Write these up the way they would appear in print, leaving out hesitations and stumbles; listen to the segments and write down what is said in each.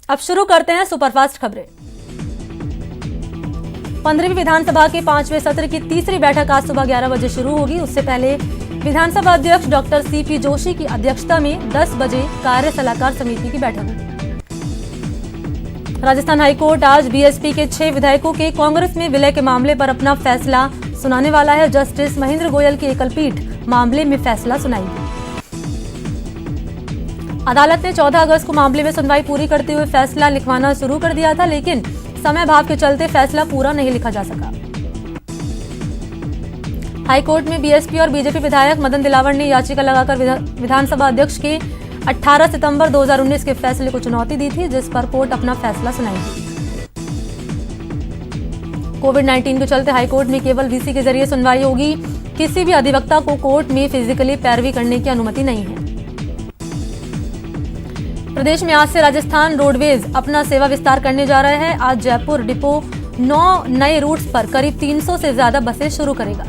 अब शुरू करते हैं सुपरफास्ट खबरें। 15वीं विधानसभा के 5वें सत्र की तीसरी बैठक आज सुबह 11 बजे शुरू होगी। उससे पहले विधानसभा अध्यक्ष डॉक्टर सीपी जोशी की अध्यक्षता में 10 बजे कार्य सलाहकार समिति की बैठक होगी। राजस्थान हाईकोर्ट आज बीएसपी के 6 विधायकों के कांग्रेस में विलय के मामले पर अपना फैसला सुनाने वाला है। जस्टिस महेंद्र गोयल की एकल पीठ मामले में फैसला सुनाएगी। अदालत ने 14 अगस्त को मामले में सुनवाई पूरी करते हुए फैसला लिखवाना शुरू कर दिया था, लेकिन समय अभाव के चलते फैसला पूरा नहीं लिखा जा सका। हाईकोर्ट में बीएसपी और बीजेपी विधायक मदन दिलावर ने याचिका लगाकर विधानसभा अध्यक्ष के 18 सितंबर 2019 के फैसले को चुनौती दी थी, जिस पर कोर्ट अपना फैसला सुनाएगी। कोविड-19 के चलते हाईकोर्ट में केवल वीसी के जरिए सुनवाई होगी। किसी भी अधिवक्ता को कोर्ट में फिजिकली पैरवी करने की अनुमति नहीं है। प्रदेश में आज से राजस्थान रोडवेज अपना सेवा विस्तार करने जा रहा है। आज जयपुर डिपो 9 नए रूट्स पर करीब 300 से ज्यादा बसें शुरू करेगा।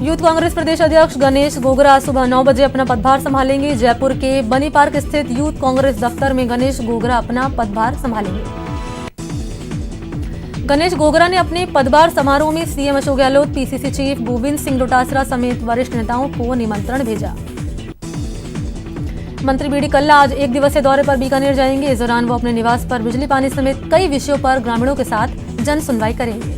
यूथ कांग्रेस प्रदेश अध्यक्ष गणेश गोगरा सुबह 9 बजे अपना पदभार संभालेंगे। जयपुर के बनी पार्क स्थित यूथ कांग्रेस दफ्तर में गणेश गोगरा अपना पदभार संभालेंगे। गणेश गोगरा ने अपने पदभार समारोह में CM Ashok Gehlot, PCC chief Govind Singh Dotasra समेत वरिष्ठ नेताओं को निमंत्रण भेजा। मंत्री बीडी कल्ला आज एक दिवसीय दौरे पर बीकानेर जाएंगे। इस दौरान वो अपने निवास पर बिजली पानी समेत कई विषयों पर ग्रामीणों के साथ जन सुनवाई करेंगे।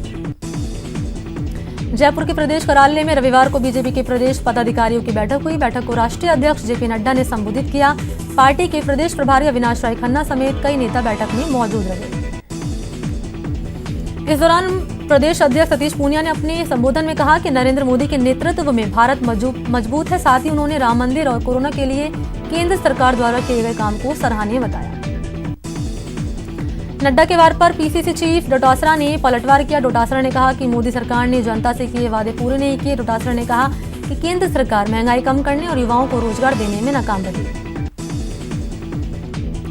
जयपुर के प्रदेश कार्यालय में रविवार को बीजेपी के प्रदेश पदाधिकारियों की बैठक हुई। बैठक को राष्ट्रीय अध्यक्ष जेपी नड्डा ने संबोधित किया। पार्टी के प्रदेश प्रभारी अविनाश राय खन्ना समेत कई नेता बैठक में मौजूद रहे। इस दौरान प्रदेश अध्यक्ष सतीश पूनिया ने अपने संबोधन में कहा कि नरेंद्र मोदी के नेतृत्व में भारत मजबूत है। साथ ही उन्होंने राम मंदिर और कोरोना के लिए केंद्र सरकार द्वारा किए गए काम को सराहनीय बताया। नड्डा के वार पर पीसीसी चीफ डोटासरा ने पलटवार किया। डोटासरा ने कहा कि मोदी सरकार ने जनता से किए वादे पूरे नहीं किए। डोटासरा ने कहा कि केंद्र सरकार महंगाई कम करने और युवाओं को रोजगार देने में नाकाम रही।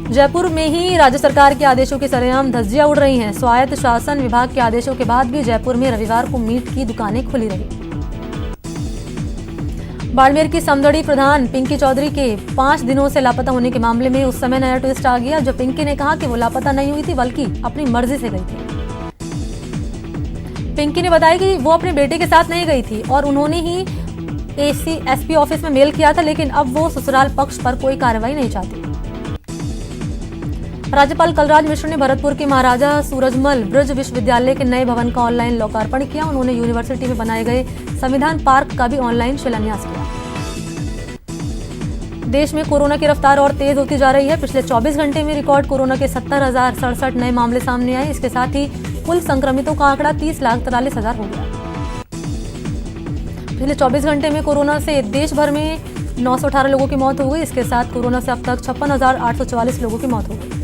जयपुर में ही राज्य सरकार के आदेशों की सरेआम धज्जियां उड़ रही हैं। स्वायत्त शासन विभाग के आदेशों के बाद भी जयपुर में रविवार को मीट की दुकानें खुली रही। बाड़मेर की समदड़ी प्रधान पिंकी चौधरी के 5 दिनों से लापता होने के मामले में उस समय नया ट्विस्ट आ गया, जब पिंकी ने कहा कि वो लापता नहीं हुई थी बल्कि अपनी मर्जी से गई थी। पिंकी ने बताया कि वो अपने बेटे के साथ नहीं गई थी और उन्होंने ही एसपी ऑफिस में मेल किया था, लेकिन अब वो ससुराल पक्ष पर कोई कार्रवाई नहीं चाहती। राज्यपाल कलराज मिश्र ने भरतपुर के महाराजा सूरजमल ब्रज विश्वविद्यालय के नए भवन का ऑनलाइन लोकार्पण किया। उन्होंने यूनिवर्सिटी में बनाए गए संविधान पार्क का भी ऑनलाइन शिलान्यास किया। देश में कोरोना की रफ्तार और तेज होती जा रही है। पिछले 24 घंटे में रिकॉर्ड कोरोना के 70,067 नए मामले सामने आए। इसके साथ ही कुल संक्रमितों का आंकड़ा 30,43,000 हो गया। पिछले 24 घंटे में कोरोना से देश भर में 918 लोगों की मौत हो गई। इसके साथ कोरोना से अब तक 56,844 लोगों की मौत हो गई।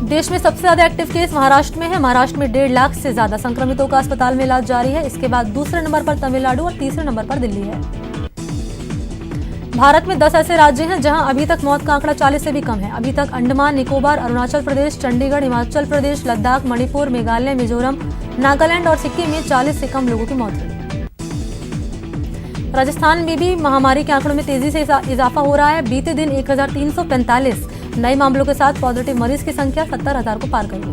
देश में सबसे ज्यादा एक्टिव केस महाराष्ट्र में है। महाराष्ट्र में 1.5 लाख से ज्यादा संक्रमितों का अस्पताल में इलाज जारी है। इसके बाद दूसरे नंबर पर तमिलनाडु और तीसरे नंबर पर दिल्ली है। भारत में 10 ऐसे राज्य हैं जहां अभी तक मौत का आंकड़ा 40 से भी कम है। अभी तक अंडमान निकोबार, अरुणाचल प्रदेश, चंडीगढ़, हिमाचल प्रदेश, लद्दाख, मणिपुर, मेघालय, मिजोरम, नागालैंड और सिक्किम में 40 से कम लोगों की मौत हुई। राजस्थान में भी महामारी के आंकड़ों में तेजी से इजाफा हो रहा है। बीते दिन 1345 नए मामलों के साथ पॉजिटिव मरीज की संख्या 70,000 को पार कर गई।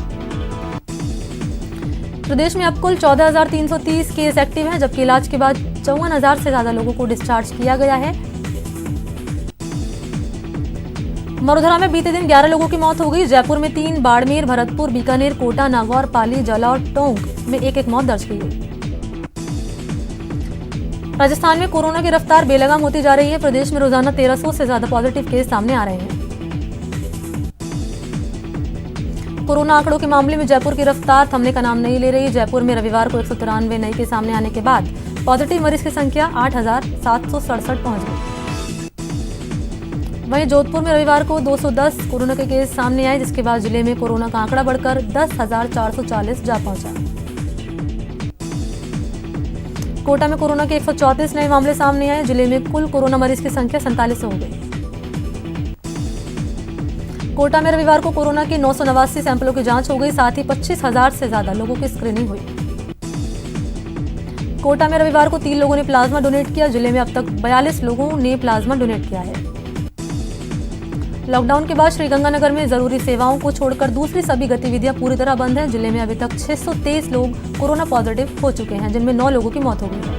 प्रदेश में अब कुल 14,330 केस एक्टिव हैं, जबकि इलाज के बाद 54,000 से ज्यादा लोगों को डिस्चार्ज किया गया है। मरुधरा में बीते दिन 11 लोगों की मौत हो गई। जयपुर में 3, बाड़मेर, भरतपुर, बीकानेर, कोटा, नागौर, पाली, जालौर, टोंक में एक मौत दर्ज की गई। राजस्थान में कोरोना की रफ्तार बेलगाम होती जा रही है। प्रदेश में रोजाना 1300 से ज्यादा पॉजिटिव केस सामने आ रहे हैं। कोरोना आंकड़ों के मामले में जयपुर की रफ्तार थमने का नाम नहीं ले रही। जयपुर में रविवार को 193 नए केस सामने आने के बाद पॉजिटिव मरीज की संख्या 8,767 पहुंच गई। वहीं जोधपुर में रविवार को 210 कोरोना के केस सामने आए, जिसके बाद जिले में कोरोना का आंकड़ा बढ़कर 10,440 जा पहुंचा। कोटा में कोरोना के 134 नए मामले सामने आए। जिले में कुल कोरोना मरीज की संख्या 47 हो गई। कोटा में रविवार को कोरोना के 989 सैंपलों की जांच हो गई। साथ ही 25,000 से ज्यादा लोगों की स्क्रीनिंग हुई। कोटा में रविवार को 3 लोगों ने प्लाज्मा डोनेट किया। जिले में अब तक 42 लोगों ने प्लाज्मा डोनेट किया है। लॉकडाउन के बाद श्रीगंगानगर में जरूरी सेवाओं को छोड़कर दूसरी सभी गतिविधियां पूरी तरह बंद हैं। जिले में अभी तक 623 लोग कोरोना पॉजिटिव हो चुके हैं, जिनमें 9 लोगों की मौत हो गई है।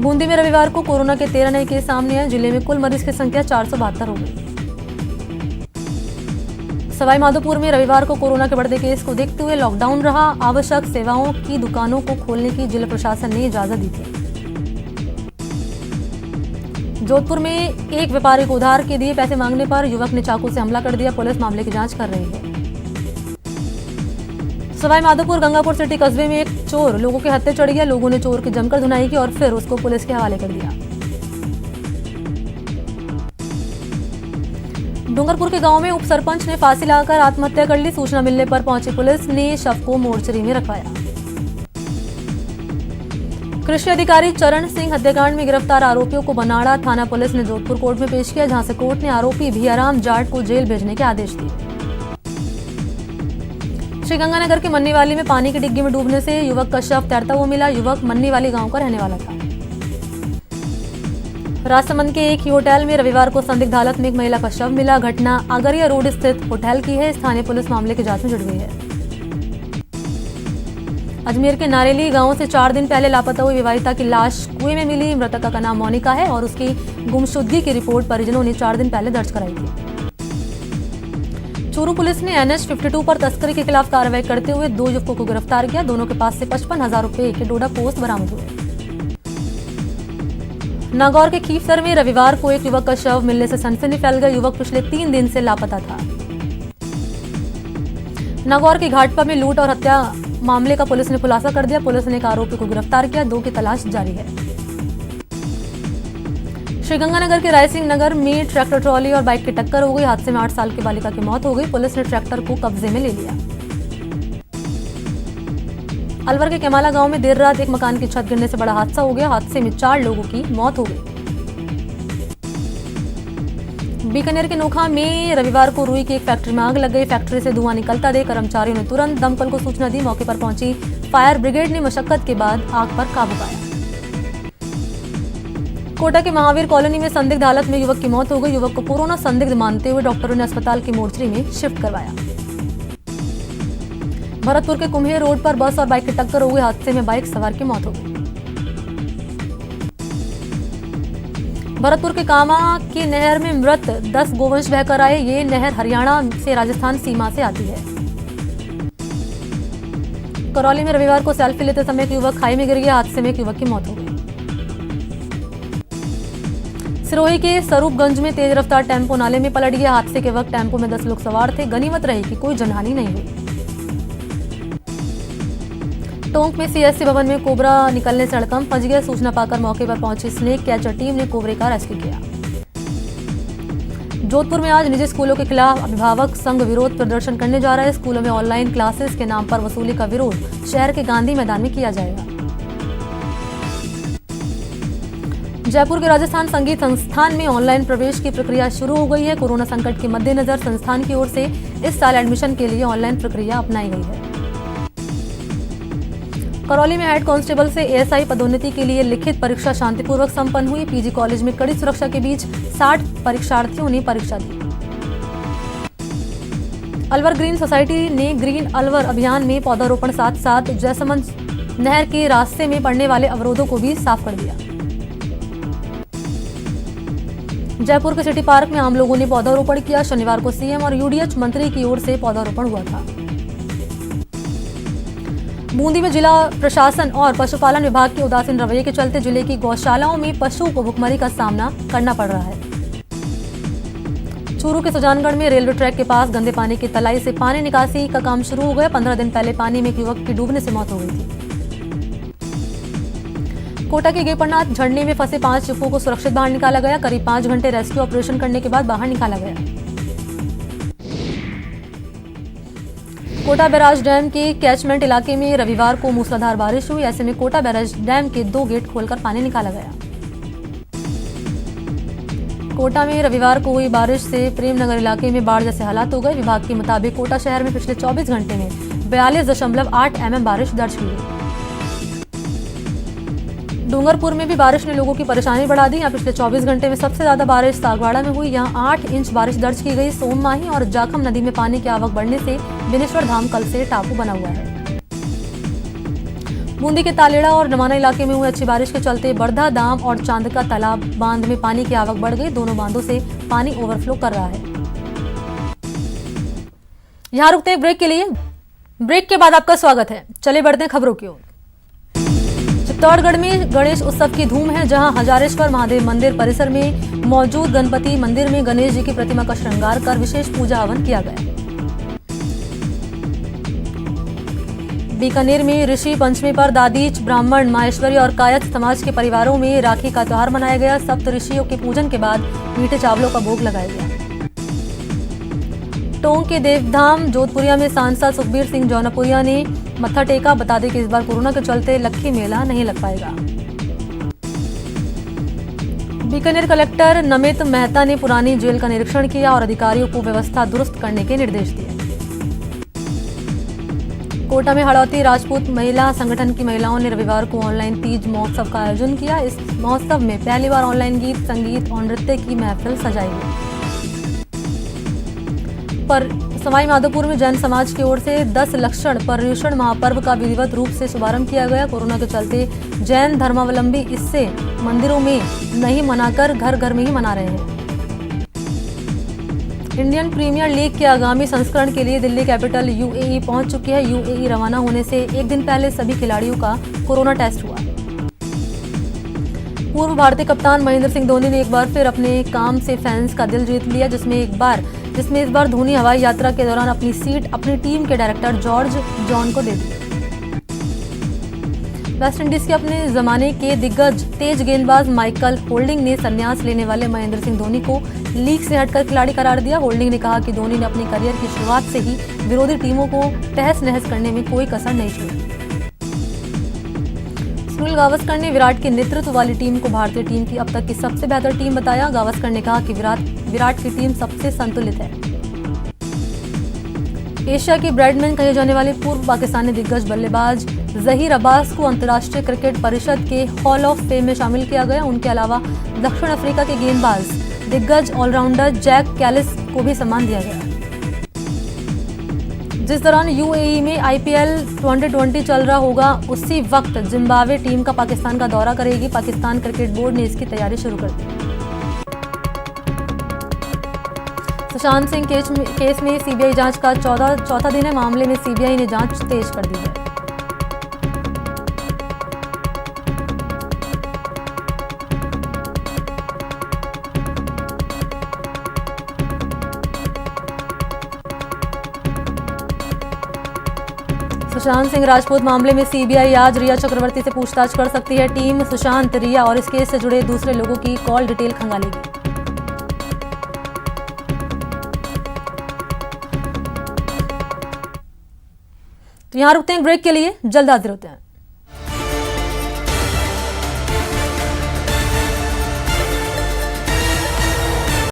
बूंदी में रविवार को कोरोना के 13 नए केस सामने आए। जिले में कुल मरीज की संख्या 472 हो गई। सवाई माधोपुर में रविवार को कोरोना के बढ़ते केस को देखते हुए लॉकडाउन रहा। आवश्यक सेवाओं की दुकानों को खोलने की जिला प्रशासन ने इजाजत दी थी। जोधपुर में एक व्यापारी को उधार के दिए पैसे मांगने पर युवक ने चाकू से हमला कर दिया। पुलिस मामले की जांच कर रही है। सवाई माधोपुर गंगापुर सिटी कस्बे में एक चोर लोगों के हत्थे चढ़ गया। लोगों ने चोर की जमकर धुनाई की और फिर उसको पुलिस के हवाले कर दिया। डूंगरपुर के गांव में उप सरपंच ने फांसी लगाकर आत्महत्या कर ली। सूचना मिलने पर पहुंची पुलिस ने शव को मोर्चरी में रखवाया। कृषि अधिकारी चरण सिंह हत्याकांड में गिरफ्तार आरोपियों को बनाड़ा थाना पुलिस ने जोधपुर कोर्ट में पेश किया, जहां से कोर्ट ने आरोपी भियाराम जाट को जेल भेजने के आदेश दिए। श्रीगंगानगर के मन्नीवाली में पानी की डिग्गी में डूबने से युवक का शव तैरता हुआ मिला। युवक मन्नीवाली गांव का रहने वाला था। राजसमंद के एक ही होटल में रविवार को संदिग्ध हालत में एक महिला का शव मिला। घटना आगरिया रोड स्थित होटल की है। स्थानीय पुलिस मामले की जांच में जुट गई है। अजमेर के नारेली गांव से 4 दिन पहले लापता हुई विवाहिता की लाश कुएं में मिली। मृतका का नाम मोनिका है और उसकी गुमशुदगी की रिपोर्ट परिजनों ने 4 दिन पहले दर्ज कराई थी। चूरू पुलिस ने NH 52 पर तस्करी के खिलाफ कार्रवाई करते हुए 2 युवकों को गिरफ्तार किया। दोनों के पास से 55,000 रुपए के डोडा पोस्ट बरामद हुए। नागौर के खीफसर में रविवार को एक युवक का शव मिलने से सनसनी फैल गई। युवक पिछले 3 दिन से लापता था। नागौर के घाटपा में लूट और हत्या मामले का पुलिस ने खुलासा कर दिया। पुलिस ने एक आरोपी को गिरफ्तार किया। 2 की तलाश जारी है। श्रीगंगानगर के रायसिंह नगर में ट्रैक्टर ट्रॉली और बाइक की टक्कर हो गई। हादसे में 8 साल की बालिका की मौत हो गई। पुलिस ने ट्रैक्टर को कब्जे में ले लिया। अलवर के केमाला गांव में देर रात एक मकान की छत गिरने से बड़ा हादसा हो गया। हादसे में 4 लोगों की मौत हो गई। बीकानेर के नोखा में रविवार को रुई की एक फैक्ट्री में आग लग गई। फैक्ट्री से धुआं निकलता देख कर्मचारियों ने तुरंत दमकल को सूचना दी। मौके पर पहुंची फायर ब्रिगेड ने मशक्कत के बाद आग पर काबू पाया। कोटा के महावीर कॉलोनी में संदिग्ध हालत में युवक की मौत हो गई। युवक को कोरोना संदिग्ध मानते हुए डॉक्टरों ने अस्पताल की मोर्चरी में शिफ्ट करवाया। भरतपुर के कुम्हेर रोड पर बस और बाइक की टक्कर हो गई। हादसे में बाइक सवार की मौत हो गई। भरतपुर के कामा की नहर में मृत 10 गोवंश बहकर आए। ये नहर हरियाणा से राजस्थान सीमा से आती है। करौली में रविवार को सेल्फी लेते समय एक युवक खाई में गिर गया। हादसे में एक युवक की मौत हो गई। सिरोही के स्वरूपगंज में तेज रफ्तार टेम्पो नाले में पलट गया। हादसे के वक्त टेम्पो में 10 लोग सवार थे। गनीमत रही कि कोई जनहानि नहीं हुई। टोंक में CSC भवन में कोबरा निकलने से हड़कंप मच गया। सूचना पाकर मौके पर पहुंची स्नेक कैचर टीम ने कोबरे का रेस्क्यू किया। जोधपुर में आज निजी स्कूलों के खिलाफ अभिभावक संघ विरोध प्रदर्शन करने जा रहा है। स्कूलों में ऑनलाइन क्लासेस के नाम पर वसूली का विरोध शहर के गांधी मैदान में किया जाएगा। जयपुर के राजस्थान संगीत संस्थान में ऑनलाइन प्रवेश की प्रक्रिया शुरू हो गई है। कोरोना संकट के मद्देनजर संस्थान की ओर से इस साल एडमिशन के लिए ऑनलाइन प्रक्रिया अपनाई गई है। करौली में हेड कांस्टेबल से ASI पदोन्नति के लिए लिखित परीक्षा शांतिपूर्वक संपन्न हुई। PG कॉलेज में कड़ी सुरक्षा के बीच 60 परीक्षार्थियों ने परीक्षा दी। अलवर ग्रीन सोसाइटी ने ग्रीन अलवर अभियान में पौधारोपण साथ साथ जयसमंद नहर के रास्ते में पड़ने वाले अवरोधों को भी साफ कर दिया। जयपुर के सिटी पार्क में आम लोगों ने पौधारोपण किया। शनिवार को CM और UDH मंत्री की ओर से पौधारोपण हुआ था। बूंदी में जिला प्रशासन और पशुपालन विभाग के उदासीन रवैये के चलते जिले की गौशालाओं में पशुओं को भुखमरी का सामना करना पड़ रहा है। चूरू के सुजानगढ़ में रेलवे ट्रैक के पास गंदे पानी की तलाई से पानी निकासी का काम शुरू हो गया। 15 दिन पहले पानी में एक युवक की डूबने से मौत हो गई थी। कोटा के गेपरनाथ झरने में फंसे 5 युवकों को सुरक्षित बाहर निकाला गया। करीब 5 घंटे रेस्क्यू ऑपरेशन करने के बाद बाहर निकाला गया। कोटा बैराज डैम के कैचमेंट इलाके में रविवार को मूसलाधार बारिश हुई। ऐसे में कोटा बैराज डैम के 2 गेट खोलकर पानी निकाला गया। कोटा में रविवार को हुई बारिश से प्रेमनगर इलाके में बाढ़ जैसे हालात हो गए। विभाग के मुताबिक कोटा शहर में पिछले 24 घंटे में 42.8 mm बारिश दर्ज की गई। डूंगरपुर में भी बारिश ने लोगों की परेशानी बढ़ा दी। यहाँ पिछले 24 घंटे में सबसे ज्यादा बारिश सागवाड़ा में हुई। यहाँ 8 इंच बारिश दर्ज की गई। सोममाही और जाखम नदी में पानी की आवक बढ़ने से बेनेश्वर धाम कल से टापू बना हुआ है। बूंदी के तालेड़ा और नवाना इलाके में हुई अच्छी बारिश के चलते बड़धा दाम और चांदका तालाब बांध में पानी की आवक बढ़ गई। दोनों बांधों से पानी ओवरफ्लो कर रहा है। यहाँ रुकते हैं ब्रेक के लिए। ब्रेक के बाद आपका स्वागत है। चले बढ़ते हैं खबरों की ओर। चित्तौड़गढ़ में गणेश उत्सव की धूम है, जहां हजारेश्वर महादेव मंदिर परिसर में मौजूद गणपति मंदिर में गणेश जी की प्रतिमा का श्रृंगार कर विशेष पूजा हवन किया गया। बीकानेर में ऋषि पंचमी पर दादीच, ब्राह्मण, माहेश्वरी और कायस्थ समाज के परिवारों में राखी का त्योहार मनाया गया। सप्त ऋषियों के पूजन के बाद मीठे चावलों का भोग लगाया गया। टोंक के देवधाम जोधपुरिया में सांसद सुखबीर सिंह जौनपुरिया ने मत्था टेका। बता दें कि इस बार कोरोना के चलते लक्खी मेला नहीं लग पाएगा। बीकानेर कलेक्टर नमित मेहता ने पुरानी जेल का निरीक्षण किया और अधिकारियों को व्यवस्था दुरुस्त करने के निर्देश दिए। कोटा में हड़ौती राजपूत महिला संगठन की महिलाओं ने रविवार को ऑनलाइन तीज महोत्सव का आयोजन किया। इस महोत्सव में पहली बार ऑनलाइन गीत, संगीत और नृत्य की महफिल सजाई गई। पर सवाई माधोपुर में जैन समाज की ओर से 10 लक्षण पर्युषण महापर्व का विधिवत रूप से शुभारंभ किया गया। कोरोना के चलते जैन धर्मावलंबी इससे मंदिरों में नहीं मनाकर घर घर में ही मना रहे हैं। इंडियन प्रीमियर लीग के आगामी संस्करण के लिए दिल्ली कैपिटल यूएई पहुंच चुकी है। यूएई रवाना होने से एक दिन पहले सभी खिलाड़ियों का कोरोना टेस्ट हुआ। पूर्व भारतीय कप्तान महेंद्र सिंह धोनी ने एक बार फिर अपने काम से फैंस का दिल जीत लिया, जिसमें इस बार धोनी हवाई यात्रा के दौरान अपनी सीट अपनी टीम के डायरेक्टर जॉर्ज जॉन को दे दी। वेस्टइंडीज के अपने जमाने के दिग्गज तेज गेंदबाज माइकल होल्डिंग ने संन्यास लेने वाले महेंद्र सिंह धोनी को लीग से हटकर खिलाड़ी करार दिया। होल्डिंग ने कहा कि धोनी ने अपने करियर की शुरुआत से ही विरोधी टीमों को तहस नहस करने में कोई कसर नहीं छोड़ी। सुनील गावस्कर ने विराट के नेतृत्व वाली टीम को भारतीय टीम की अब तक की सबसे बेहतर टीम बताया। गावस्कर ने कहा कि विराट की टीम सबसे संतुलित है। एशिया की ब्रैडमैन कहे जाने वाले पूर्व पाकिस्तानी दिग्गज बल्लेबाज जहीर अब्बास को अंतर्राष्ट्रीय क्रिकेट परिषद के हॉल ऑफ फेम में शामिल किया गया। उनके अलावा दक्षिण अफ्रीका के गेंदबाज दिग्गज ऑलराउंडर जैक कैलिस को भी सम्मान दिया गया। जिस दौरान यूएई में आईपीएल 2020 चल रहा होगा, उसी वक्त जिम्बाब्वे टीम का पाकिस्तान का दौरा करेगी। पाकिस्तान क्रिकेट बोर्ड ने इसकी तैयारी शुरू कर दी। सुशांत सिंह केस में सीबीआई जांच का चौथा दिन है। मामले में सीबीआई ने जांच तेज कर दी है। सुशांत सिंह राजपूत मामले में सीबीआई आज रिया चक्रवर्ती से पूछताछ कर सकती है। टीम सुशांत, रिया और इस केस से जुड़े दूसरे लोगों की कॉल डिटेल खंगालेगी। तो यहां रुकते हैं ब्रेक के लिए, जल्द हाजिर होते हैं।